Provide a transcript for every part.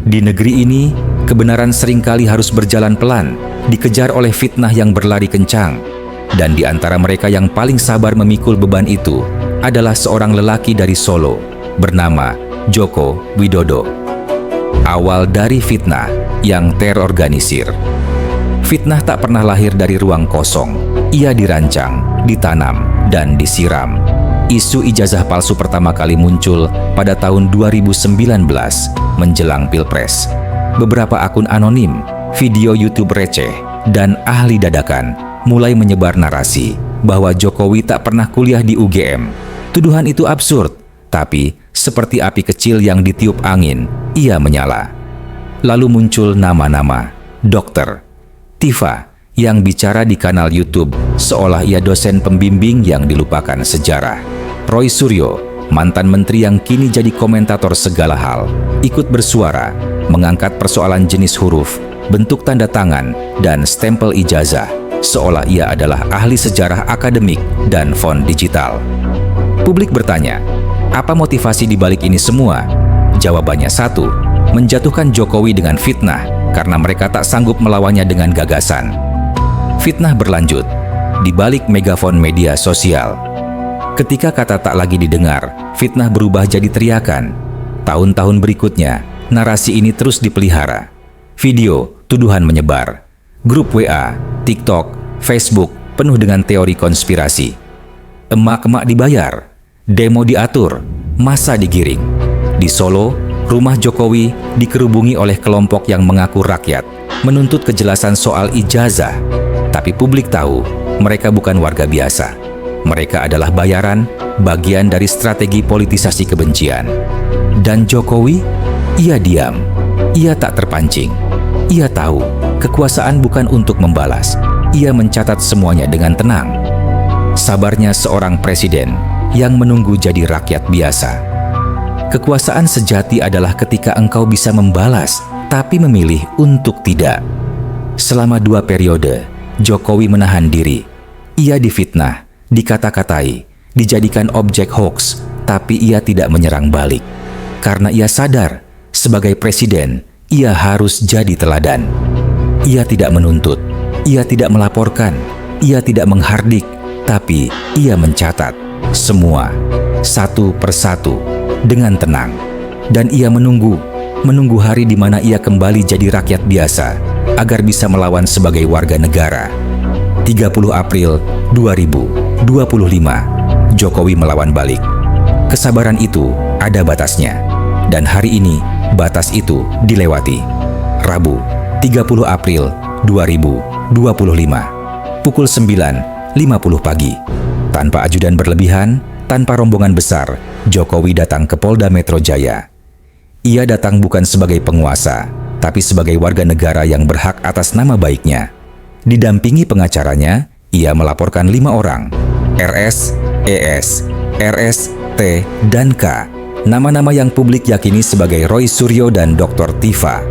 Di negeri ini, kebenaran seringkali harus berjalan pelan, dikejar oleh fitnah yang berlari kencang. Dan di antara mereka yang paling sabar memikul beban itu adalah seorang lelaki dari Solo, bernama Joko Widodo. Awal dari fitnah yang terorganisir. Fitnah tak pernah lahir dari ruang kosong. Ia dirancang, ditanam, dan disiram. Isu ijazah palsu pertama kali muncul pada tahun 2019 menjelang Pilpres. Beberapa akun anonim, video YouTube receh, dan ahli dadakan mulai menyebar narasi bahwa Jokowi tak pernah kuliah di UGM. Tuduhan itu absurd, tapi seperti api kecil yang ditiup angin, ia menyala. Lalu muncul nama-nama, Dokter Tifa yang bicara di kanal YouTube seolah ia dosen pembimbing yang dilupakan sejarah. Roy Suryo, mantan menteri yang kini jadi komentator segala hal, ikut bersuara, mengangkat persoalan jenis huruf, bentuk tanda tangan, dan stempel ijazah, seolah ia adalah ahli sejarah akademik dan font digital. Publik bertanya, apa motivasi di balik ini semua? Jawabannya satu, menjatuhkan Jokowi dengan fitnah karena mereka tak sanggup melawannya dengan gagasan. Fitnah berlanjut di balik megafon media sosial. Ketika kata tak lagi didengar, fitnah berubah jadi teriakan. Tahun-tahun berikutnya, narasi ini terus dipelihara. Video, tuduhan menyebar. Grup WA, TikTok, Facebook penuh dengan teori konspirasi. Emak-emak dibayar, demo diatur, massa digiring. Di Solo, rumah Jokowi dikerubungi oleh kelompok yang mengaku rakyat, menuntut kejelasan soal ijazah. Tapi publik tahu, mereka bukan warga biasa. Mereka adalah bayaran, bagian dari strategi politisasi kebencian. Dan Jokowi, ia diam. Ia tak terpancing. Ia tahu, kekuasaan bukan untuk membalas. Ia mencatat semuanya dengan tenang. Sabarnya seorang presiden yang menunggu jadi rakyat biasa. Kekuasaan sejati adalah ketika engkau bisa membalas, tapi memilih untuk tidak. Selama 2 periode, Jokowi menahan diri. Ia difitnah, dikata-katai, dijadikan objek hoaks, tapi ia tidak menyerang balik. Karena ia sadar, sebagai presiden, ia harus jadi teladan. Ia tidak menuntut, ia tidak melaporkan, ia tidak menghardik, tapi ia mencatat semua, satu persatu, dengan tenang. Dan ia menunggu hari di mana ia kembali jadi rakyat biasa, agar bisa melawan sebagai warga negara. 30 April 2025, Jokowi melawan balik. Kesabaran itu ada batasnya, dan hari ini batas itu dilewati. Rabu, 30 April 2025, pukul 9.50 pagi. Tanpa ajudan berlebihan, tanpa rombongan besar, Jokowi datang ke Polda Metro Jaya. Ia datang bukan sebagai penguasa, tapi sebagai warga negara yang berhak atas nama baiknya. Didampingi pengacaranya, ia melaporkan 5 orang, RS, ES, RS, T, dan K. Nama-nama yang publik yakini sebagai Roy Suryo dan Dr. Tifa.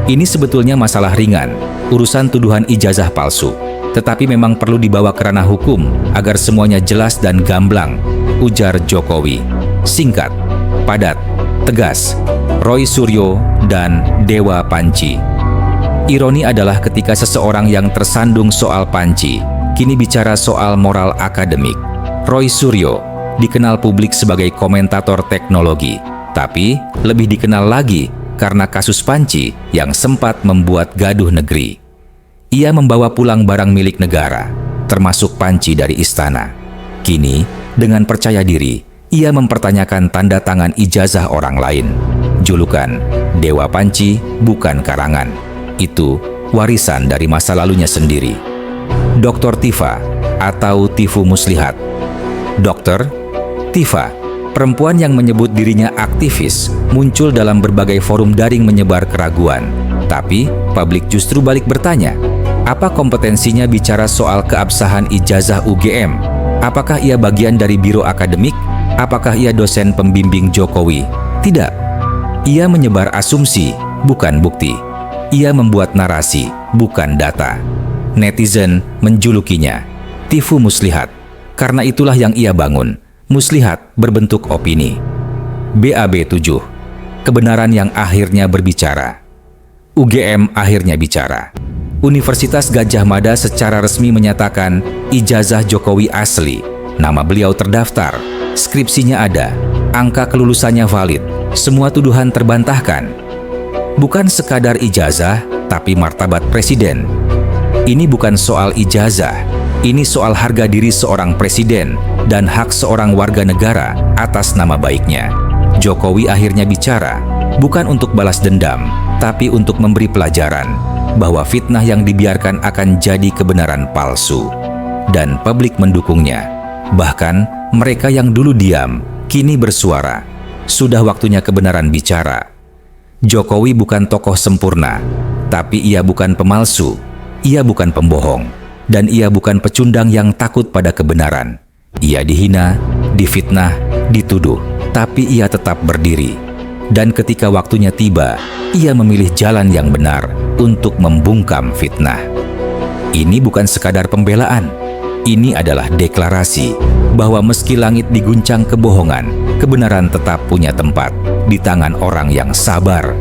Ini sebetulnya masalah ringan, urusan tuduhan ijazah palsu. Tetapi memang perlu dibawa ke ranah hukum agar semuanya jelas dan gamblang, ujar Jokowi. Singkat, padat, tegas, Roy Suryo dan Dewa Panci. Ironi adalah ketika seseorang yang tersandung soal Panci kini bicara soal moral akademik. Roy Suryo dikenal publik sebagai komentator teknologi, tapi lebih dikenal lagi karena kasus Panci yang sempat membuat gaduh negeri. Ia membawa pulang barang milik negara, termasuk panci dari istana. Kini, dengan percaya diri, ia mempertanyakan tanda tangan ijazah orang lain. Julukan Dewa Panci bukan karangan. Itu warisan dari masa lalunya sendiri. Dr. Tifa atau Tifu Muslihat. Dr. Tifa, perempuan yang menyebut dirinya aktivis, muncul dalam berbagai forum daring menyebar keraguan. Tapi, publik justru balik bertanya, apa kompetensinya bicara soal keabsahan ijazah UGM? Apakah ia bagian dari biro akademik? Apakah ia dosen pembimbing Jokowi? Tidak. Ia menyebar asumsi, bukan bukti. Ia membuat narasi, bukan data. Netizen menjulukinya Tifu Muslihat. Karena itulah yang ia bangun. Muslihat berbentuk opini. BAB 7. kebenaran yang akhirnya berbicara. UGM akhirnya bicara. Universitas Gadjah Mada secara resmi menyatakan ijazah Jokowi asli, nama beliau terdaftar, skripsinya ada, angka kelulusannya valid, semua tuduhan terbantahkan. Bukan sekadar ijazah, tapi martabat presiden. Ini bukan soal ijazah, ini soal harga diri seorang presiden dan hak seorang warga negara atas nama baiknya. Jokowi akhirnya bicara, bukan untuk balas dendam, tapi untuk memberi pelajaran bahwa fitnah yang dibiarkan akan jadi kebenaran palsu. Dan publik mendukungnya. Bahkan mereka yang dulu diam, kini bersuara. Sudah waktunya kebenaran bicara. Jokowi bukan tokoh sempurna, tapi ia bukan pemalsu, ia bukan pembohong, dan ia bukan pecundang yang takut pada kebenaran. Ia dihina, difitnah, dituduh, tapi ia tetap berdiri. Dan ketika waktunya tiba, ia memilih jalan yang benar untuk membungkam fitnah. Ini bukan sekadar pembelaan, ini adalah deklarasi bahwa meski langit diguncang kebohongan, kebenaran tetap punya tempat di tangan orang yang sabar.